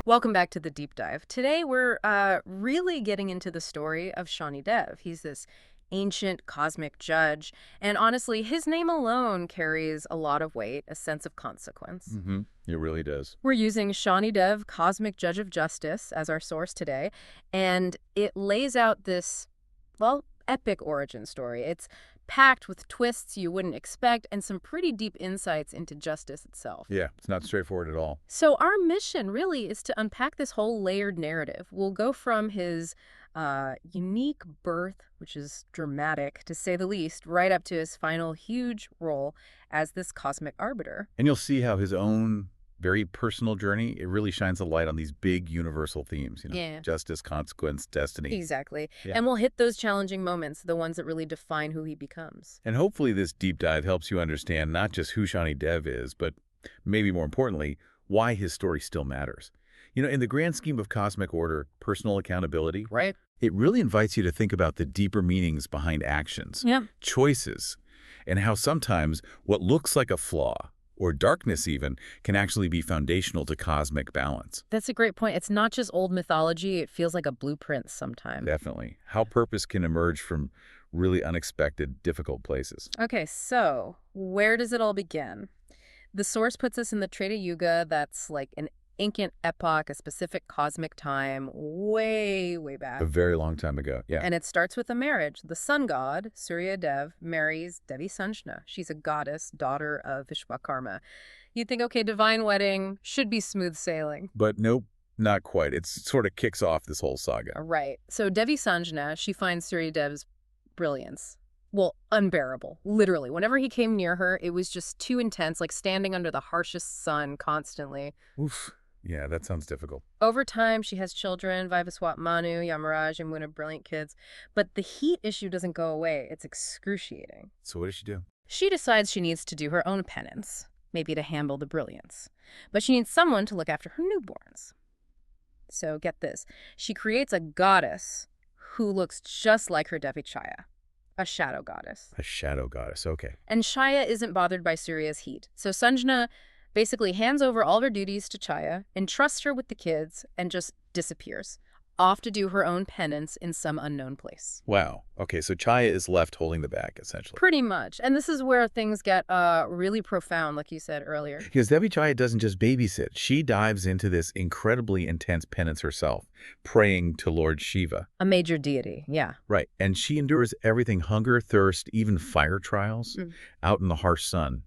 Welcome back to the deep dive. Today we're really getting into the story of Shani Dev. He's this ancient cosmic judge, and honestly, his name alone carries a lot of weight, a sense of consequence. It really does. We're using Shani Dev, Cosmic Judge of Justice, as our source today, and it lays out this, well, epic origin story. It's packed with twists you wouldn't expect and some pretty deep insights into justice itself. Yeah, it's not straightforward at all. So our mission really is to unpack this whole layered narrative. We'll go from his unique birth, which is dramatic to say the least, right up to his final huge role as this cosmic arbiter. And you'll see how his own very personal journey, it really shines a light on these big universal themes, Yeah. justice, consequence, destiny. Exactly. Yeah. And we'll hit those challenging moments, the ones that really define who he becomes. And hopefully this deep dive helps you understand not just who Shani Dev is, but maybe more importantly, why his story still matters. In the grand scheme of cosmic order, personal accountability, Right. it really invites you to think about the deeper meanings behind actions, Yeah. choices, and how sometimes what looks like a flaw, or darkness even, can actually be foundational to cosmic balance. That's a great point. It's not just old mythology. It feels like a blueprint sometimes. Definitely. How purpose can emerge from really unexpected, difficult places. Okay, so where does it all begin? The source puts us in the Treta Yuga. That's like an ancient epoch, a specific cosmic time, way, way back. A very long time ago, yeah. And it starts with a marriage. The sun god, Surya Dev, marries Devi Sanjna. She's a goddess, daughter of Vishwakarma. You'd think, okay, divine wedding should be smooth sailing. But nope, not quite. It sort of kicks off this whole saga. Right. So Devi Sanjna, she finds Surya Dev's brilliance. Well, unbearable, literally. Whenever he came near her, it was just too intense, like standing under the harshest sun constantly. Oof. Yeah, that sounds difficult. Over time, she has children, Vivaswat Manu, Yamaraj, and Muna, brilliant kids. But the heat issue doesn't go away. It's excruciating. So what does she do? She decides she needs to do her own penance, maybe to handle the brilliance. But she needs someone to look after her newborns. So get this. She creates a goddess who looks just like her Devi Chhaya, a shadow goddess. A shadow goddess, okay. And Chhaya isn't bothered by Surya's heat. So Sanjna basically hands over all her duties to Chhaya, entrusts her with the kids, and just disappears, off to do her own penance in some unknown place. Wow. Okay, so Chhaya is left holding the bag, essentially. Pretty much. And this is where things get really profound, like you said earlier. Because Devi Chhaya doesn't just babysit. She dives into this incredibly intense penance herself, praying to Lord Shiva. A major deity, yeah. Right. And she endures everything: hunger, thirst, even fire trials out in the harsh sun.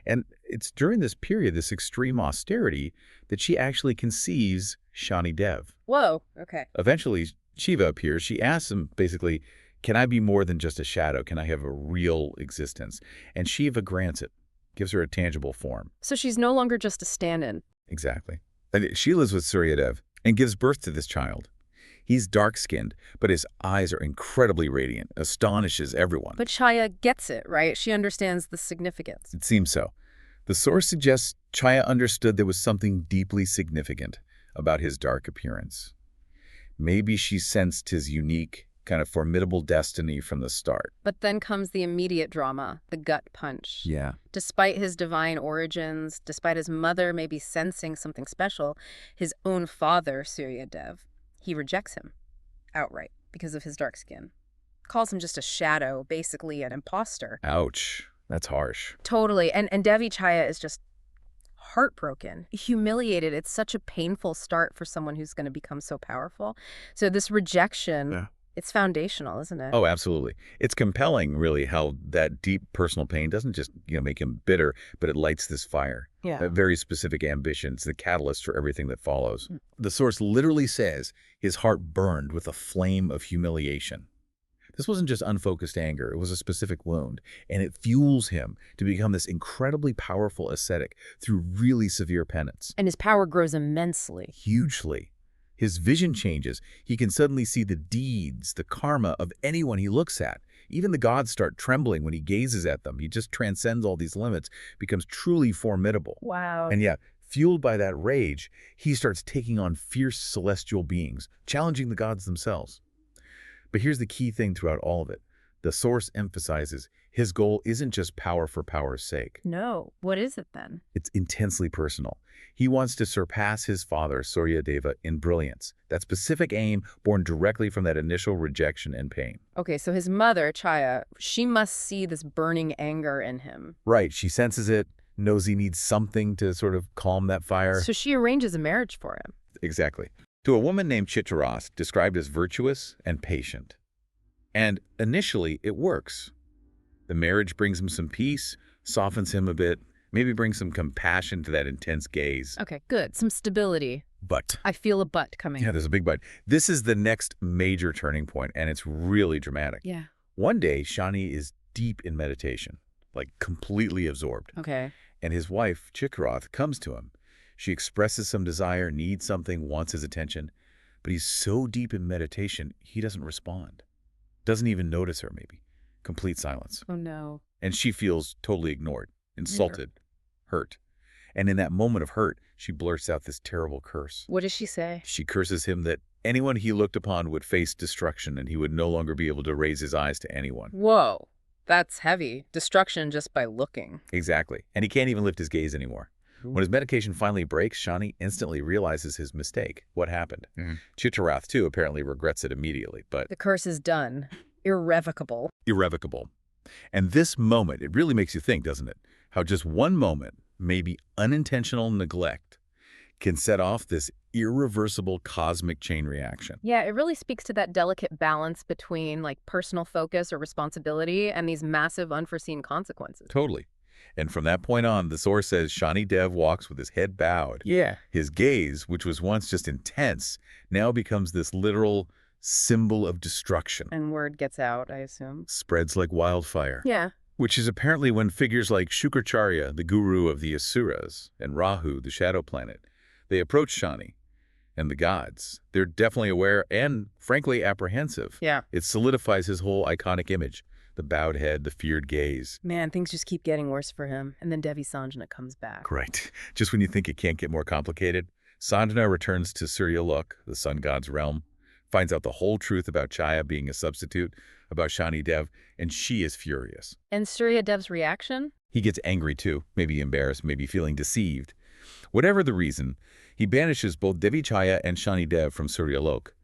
And it's during this period, this extreme austerity, that she actually conceives Shani Dev. Whoa, okay. Eventually, Shiva appears. She asks him, basically, can I be more than just a shadow? Can I have a real existence? And Shiva grants it, gives her a tangible form. So she's no longer just a stand-in. Exactly. And she lives with Surya Dev and gives birth to this child. He's dark-skinned, but his eyes are incredibly radiant, astonishes everyone. But Chhaya gets it, right? She understands the significance. It seems so. The source suggests Chhaya understood there was something deeply significant about his dark appearance. Maybe she sensed his unique, kind of formidable destiny from the start. But then comes the immediate drama, the gut punch. Yeah. Despite his divine origins, despite his mother maybe sensing something special, his own father, Surya Dev, he rejects him outright because of his dark skin. Calls him just a shadow, basically an imposter. Ouch. That's harsh. Totally. And Devi Chhaya is just heartbroken, humiliated. It's such a painful start for someone who's going to become so powerful. So this rejection, it's foundational, isn't it? Oh, absolutely. It's compelling, really, how that deep personal pain doesn't just make him bitter, but it lights this fire. Yeah. A very specific ambition. It's the catalyst for everything that follows. The source literally says his heart burned with a flame of humiliation. This wasn't just unfocused anger. It was a specific wound, and it fuels him to become this incredibly powerful ascetic through really severe penance. And his power grows immensely. Hugely. His vision changes. He can suddenly see the deeds, the karma of anyone he looks at. Even the gods start trembling when he gazes at them. He just transcends all these limits, becomes truly formidable. Wow. And yet, fueled by that rage, he starts taking on fierce celestial beings, challenging the gods themselves. But here's the key thing throughout all of it. The source emphasizes His goal isn't just power for power's sake. No. What is it then? It's intensely personal. He wants to surpass his father, Surya Deva, in brilliance. That specific aim born directly from that initial rejection and pain. Okay, so his mother, Chhaya, she must see this burning anger in him. Right, she senses it, knows he needs something to sort of calm that fire. So she arranges a marriage for him. Exactly. To a woman named Chitraras, described as virtuous and patient. And initially, it works. The marriage brings him some peace, softens him a bit, maybe brings some compassion to that intense gaze. Okay, good. Some stability. But I feel a but coming. yeah, there's a big but. This is the next major turning point, and it's really dramatic. Yeah. One day, Shani is deep in meditation, like completely absorbed. Okay. And his wife, Chikrath, comes to him. She expresses some desire, needs something, wants his attention. But he's so deep in meditation, he doesn't respond. Doesn't even notice her, maybe. Complete silence. Oh, no. And she feels totally ignored, insulted, hurt. And in that moment of hurt, she blurts out this terrible curse. What does she say? She curses him that anyone he looked upon would face destruction and he would no longer be able to raise his eyes to anyone. Whoa. That's heavy. Destruction just by looking. Exactly. And he can't even lift his gaze anymore. When his medication finally breaks, Shani instantly realizes his mistake. What happened? Chitrath, too, apparently regrets it immediately, but The curse is done. Irrevocable. irrevocable. And this moment, it really makes you think, doesn't it? How just one moment, maybe unintentional neglect, can set off this irreversible cosmic chain reaction. Yeah, it really speaks to that delicate balance between like personal focus or responsibility and these massive unforeseen consequences. Totally. And from that point on, the source says Shani Dev walks with his head bowed. Yeah. His gaze, which was once just intense, now becomes this literal symbol of destruction. And word gets out, I assume. Spreads like wildfire. Yeah. Which is apparently when figures like Shukracharya, the guru of the Asuras, and Rahu, the shadow planet, they approach Shani and the gods. They're definitely aware and, frankly, apprehensive. Yeah. It solidifies his whole iconic image. The bowed head, the feared gaze. Man, things just keep getting worse for him. And then Devi Sanjana comes back. Right. Just when you think it can't get more complicated, Sanjana returns to Surya Lok, the sun god's realm, finds out the whole truth about Chhaya being a substitute, about Shani Dev, and she is furious. And Surya Dev's reaction? He gets angry too, maybe embarrassed, maybe feeling deceived. Whatever the reason, he banishes both Devi Chhaya and Shani Dev from Surya Lok.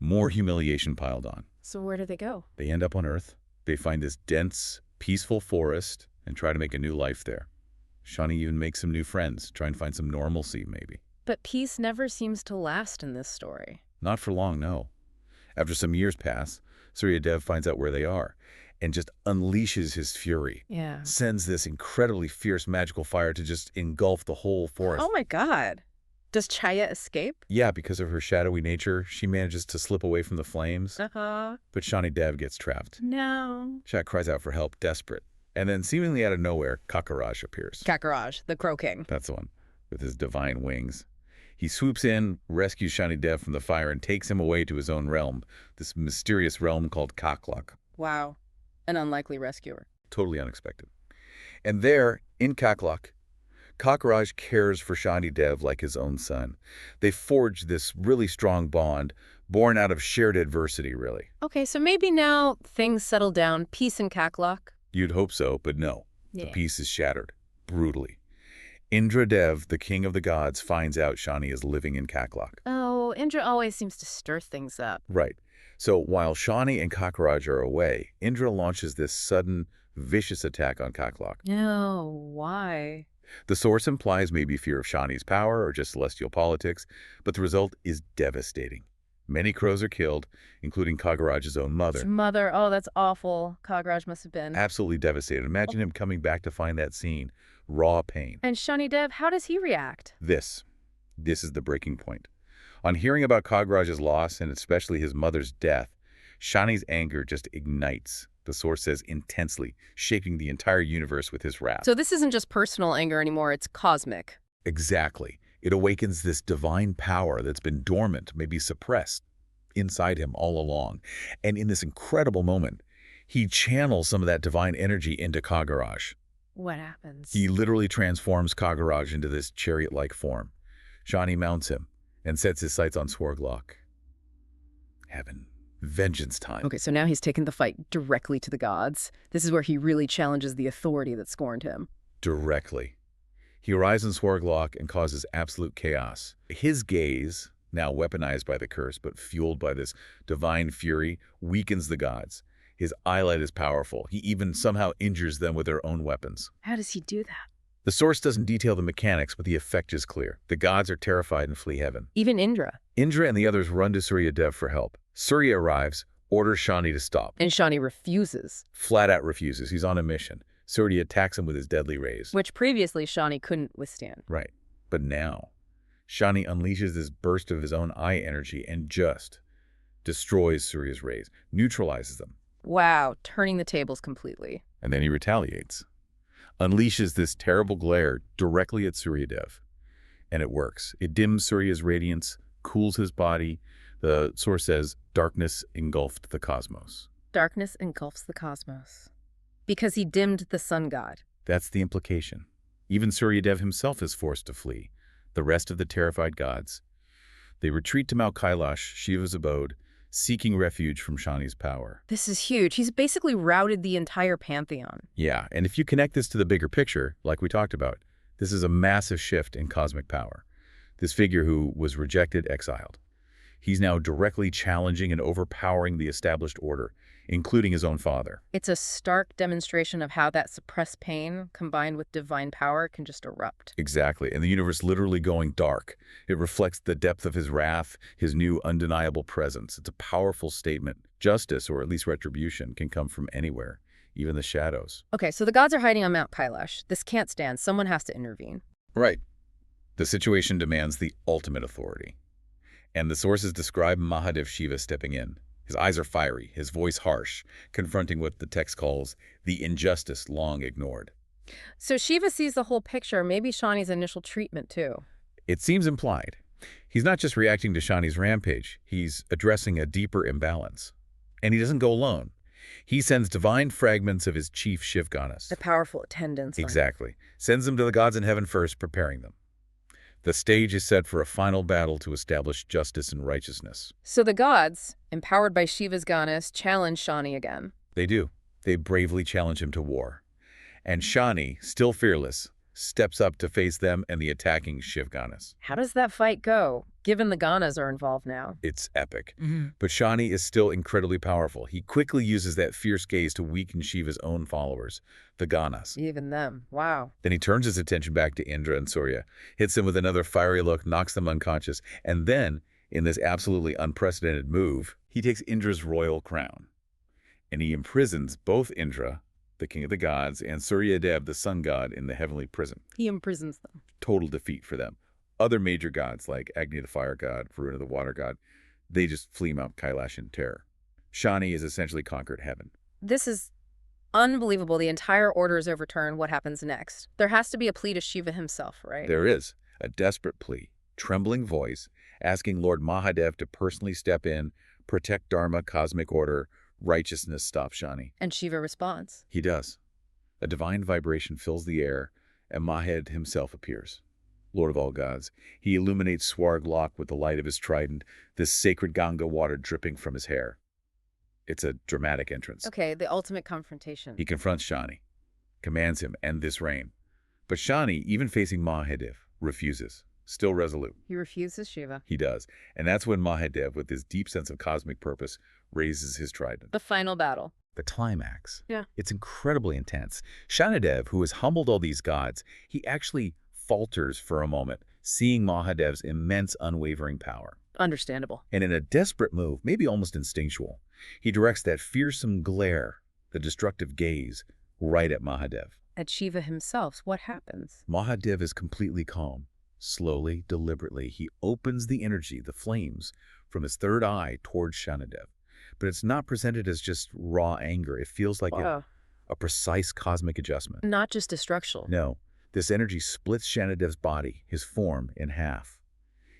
More humiliation piled on. So where do they go? They end up on Earth. They find this dense, peaceful forest and try to make a new life there. Shani even makes some new friends, try and find some normalcy, maybe. But peace never seems to last in this story. Not for long, no. After some years pass, Surya Dev finds out where they are and just unleashes his fury. Yeah. Sends this incredibly fierce magical fire to just engulf the whole forest. Oh my God. Does Chhaya escape? Yeah, because of her shadowy nature, she manages to slip away from the flames. Uh-huh. But Shani Dev gets trapped. No. Shah cries out for help, desperate. And then, seemingly out of nowhere, Kakaraj appears. Kakaraj, the Crow King. That's the one, with his divine wings. He swoops in, rescues Shani Dev from the fire, and takes him away to his own realm, this mysterious realm called Kaklak. Wow. An unlikely rescuer. Totally unexpected. And there, in Kaklak, Kakaraj cares for Shani Dev like his own son. They forge this really strong bond, born out of shared adversity, really. Okay, so maybe now things settle down. Peace in Kaklak. You'd hope so, but no. Yeah. The peace is shattered, brutally. Indra Dev, the king of the gods, finds out Shani is living in Kaklak. Oh, Indra always seems to stir things up. Right. So while Shani and Kakaraj are away, Indra launches this sudden, vicious attack on Kaklak. No, why? The source implies maybe fear of Shani's power or just celestial politics, but the result is devastating. Many crows are killed, including Kakaraj's own mother. His mother, oh, that's awful. Kagraj must have been. Absolutely devastated. Imagine him coming back to find that scene. Raw pain. And Shani Dev, how does he react? This is the breaking point. On hearing about Kagraj's loss, and especially his mother's death, Shani's anger just ignites. The source says intensely, shaping the entire universe with his wrath. So this isn't just personal anger anymore, it's cosmic. Exactly. It awakens this divine power that's been dormant, maybe suppressed, inside him all along. And in this incredible moment, he channels some of that divine energy into Kagraj. What happens? He literally transforms Kagraj into this chariot-like form. Shani mounts him and sets his sights on Swarglok. Heaven. Vengeance time. Okay, so now he's taken the fight directly to the gods. This is where he really challenges the authority that scorned him. Directly. He arrives in Swarglok and causes absolute chaos. His gaze, now weaponized by the curse but fueled by this divine fury, weakens the gods. His eyelight is powerful. He even somehow injures them with their own weapons. How does he do that? The source doesn't detail the mechanics, but the effect is clear. The gods are terrified and flee heaven. Even Indra. Indra and the others run to Surya Dev for help. Surya arrives, orders Shani to stop. And Shani refuses. Flat out refuses. He's on a mission. Surya attacks him with his deadly rays. Which previously Shani couldn't withstand. Right. But now, Shani unleashes this burst of his own eye energy and just destroys Surya's rays, neutralizes them. Wow, turning the tables completely. And then he retaliates. Unleashes this terrible glare directly at Surya Dev. And it works. It dims Surya's radiance, cools his body. The source says, darkness engulfed the cosmos. Darkness engulfs the cosmos. Because he dimmed the sun god. That's the implication. Even Surya Dev himself is forced to flee. The rest of the terrified gods. They retreat to Mount Kailash, Shiva's abode, seeking refuge from Shani's power. This is huge. He's basically routed the entire pantheon. Yeah, and if you connect this to the bigger picture, like we talked about, this is a massive shift in cosmic power. This figure who was rejected, exiled. He's now directly challenging and overpowering the established order, including his own father. It's a stark demonstration of how that suppressed pain, combined with divine power, can just erupt. Exactly, and the universe literally going dark. It reflects the depth of his wrath, his new undeniable presence. It's a powerful statement. Justice, or at least retribution, can come from anywhere, even the shadows. Okay, so the gods are hiding on Mount Kailash. This can't stand. Someone has to intervene. Right. The situation demands the ultimate authority. And the sources describe Mahadev Shiva stepping in. His eyes are fiery, his voice harsh, confronting what the text calls the injustice long ignored. So Shiva sees the whole picture, maybe Shani's initial treatment too. It seems implied. He's not just reacting to Shani's rampage, he's addressing a deeper imbalance. And he doesn't go alone. He sends divine fragments of his chief Shivganas. The powerful attendants. Exactly. Sends them to the gods in heaven first, preparing them. The stage is set for a final battle to establish justice and righteousness. So the gods, empowered by Shiva's Ganas, challenge Shani again. They do. They bravely challenge him to war. And Shani, still fearless, steps up to face them and the attacking Shivganas. How does that fight go, given the Ganas are involved now? It's epic. But Shani is still incredibly powerful. He quickly uses that fierce gaze to weaken Shiva's own followers, the Ganas. Even them. Wow. Then he turns his attention back to Indra and Surya, hits them with another fiery look, knocks them unconscious, and then, in this absolutely unprecedented move, he takes Indra's royal crown. And he imprisons both Indra, the king of the gods, and Surya Dev, the sun god, in the heavenly prison. He imprisons them. Total defeat for them. Other major gods, like Agni the fire god, Varuna the water god, they just flee Mount Kailash in terror. Shani has essentially conquered heaven. This is unbelievable. The entire order is overturned. What happens next? There has to be a plea to Shiva himself, right? There is a desperate plea, trembling voice, asking Lord Mahadev to personally step in, protect Dharma, cosmic order, righteousness, stop Shani. And Shiva responds. He does. A divine vibration fills the air, and Mahed himself appears. Lord of all gods. He illuminates Swarglok with the light of his trident, this sacred Ganga water dripping from his hair. It's a dramatic entrance. Okay, the ultimate confrontation. He confronts Shani, commands him, end this reign. But Shani, even facing Mahadev, refuses, still resolute. He refuses Shiva. He does. And that's when Mahadev, with his deep sense of cosmic purpose, raises his trident. The final battle. The climax. Yeah. It's incredibly intense. Shani Dev, who has humbled all these gods, he actually falters for a moment, seeing Mahadev's immense unwavering power. Understandable. And in a desperate move, maybe almost instinctual, he directs that fearsome glare, the destructive gaze, right at Mahadev. At Shiva himself, what happens? Mahadev is completely calm. Slowly, deliberately, he opens the energy, the flames, from his third eye towards Shani Dev. But it's not presented as just raw anger. It feels like a precise cosmic adjustment. Not just destructional. No. This energy splits Shani Dev's body, his form, in half.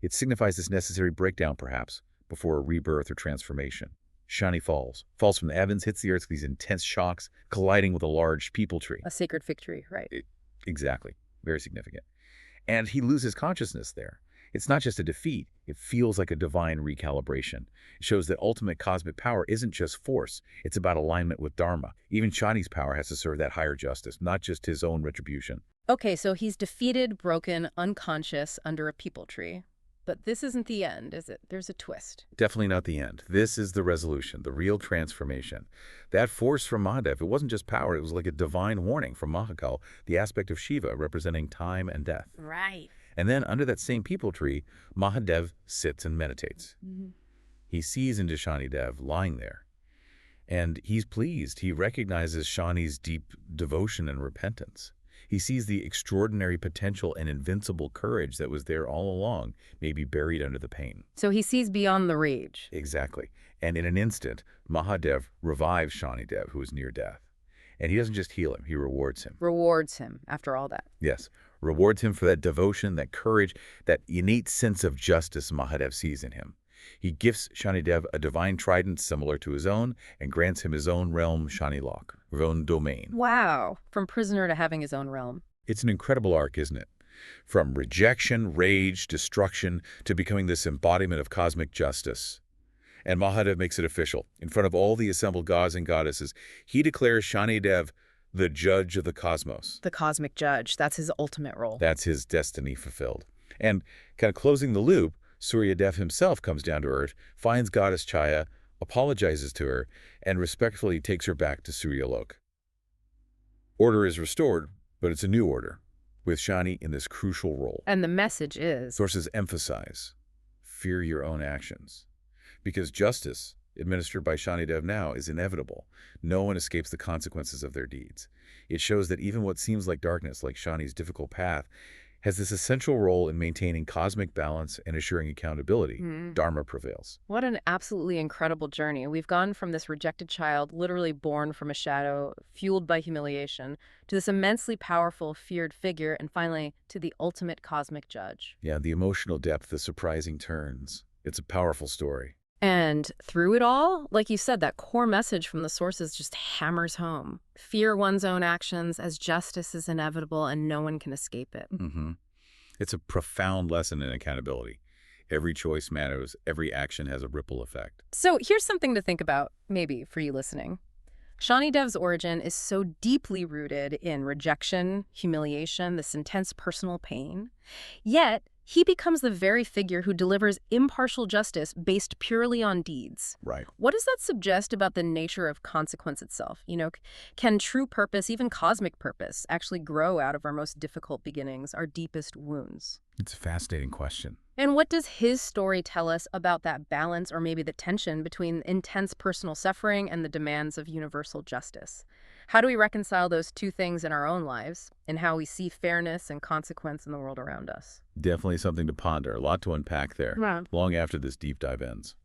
It signifies this necessary breakdown, perhaps, before a rebirth or transformation. Shani falls from the heavens, hits the earth with these intense shocks, colliding with a large peepal tree. A sacred fig tree, right. Exactly. Very significant. And he loses consciousness there. It's not just a defeat, it feels like a divine recalibration. It shows that ultimate cosmic power isn't just force, it's about alignment with Dharma. Even Shani's power has to serve that higher justice, not just his own retribution. Okay, so he's defeated, broken, unconscious under a peepal tree. But this isn't the end, is it? There's a twist. Definitely not the end. This is the resolution, the real transformation. That force from Mahadev, it wasn't just power, it was like a divine warning from Mahakal, the aspect of Shiva representing time and death. Right. And then under that same peepal tree, Mahadev sits and meditates. He sees into Shani Dev lying there. And he's pleased. He recognizes Shani's deep devotion and repentance. He sees the extraordinary potential and invincible courage that was there all along, maybe buried under the pain. So he sees beyond the rage. Exactly. And in an instant, Mahadev revives Shani Dev, who is near death. And he doesn't just heal him, he rewards him. Rewards him after all that. Yes, rewards him for that devotion, that courage, that innate sense of justice Mahadev sees in him. He gifts Shani Dev a divine trident similar to his own and grants him his own realm, Shani Lok, his own domain. Wow. From prisoner to having his own realm. It's an incredible arc, isn't it? From rejection, rage, destruction, to becoming this embodiment of cosmic justice. And Mahadev makes it official. In front of all the assembled gods and goddesses, he declares Shani Dev the judge of the cosmos. The cosmic judge. That's his ultimate role. That's his destiny fulfilled. And kind of closing the loop, Surya Dev himself comes down to earth, finds goddess Chhaya, apologizes to her, and respectfully takes her back to Surya Lok. Order is restored, but it's a new order, with Shani in this crucial role. And the message is... Sources emphasize, fear your own actions. Because justice, administered by Shani Dev now, is inevitable. No one escapes the consequences of their deeds. It shows that even what seems like darkness, like Shani's difficult path, has this essential role in maintaining cosmic balance and assuring accountability. Dharma prevails. What an absolutely incredible journey. We've gone from this rejected child, literally born from a shadow, fueled by humiliation, to this immensely powerful, feared figure, and finally to the ultimate cosmic judge. Yeah, the emotional depth, the surprising turns. It's a powerful story. And through it all, like you said, that core message from the sources just hammers home. Fear one's own actions, as justice is inevitable and no one can escape it. It's a profound lesson in accountability. Every choice matters. Every action has a ripple effect. So here's something to think about, maybe, for you listening. Shani Dev's origin is so deeply rooted in rejection, humiliation, this intense personal pain. Yet, he becomes the very figure who delivers impartial justice based purely on deeds. Right. What does that suggest about the nature of consequence itself? You know, can true purpose, even cosmic purpose, actually grow out of our most difficult beginnings, our deepest wounds? It's a fascinating question. And what does his story tell us about that balance or maybe the tension between intense personal suffering and the demands of universal justice? How do we reconcile those two things in our own lives and how we see fairness and consequence in the world around us? Definitely something to ponder. A lot to unpack there, long after this deep dive ends.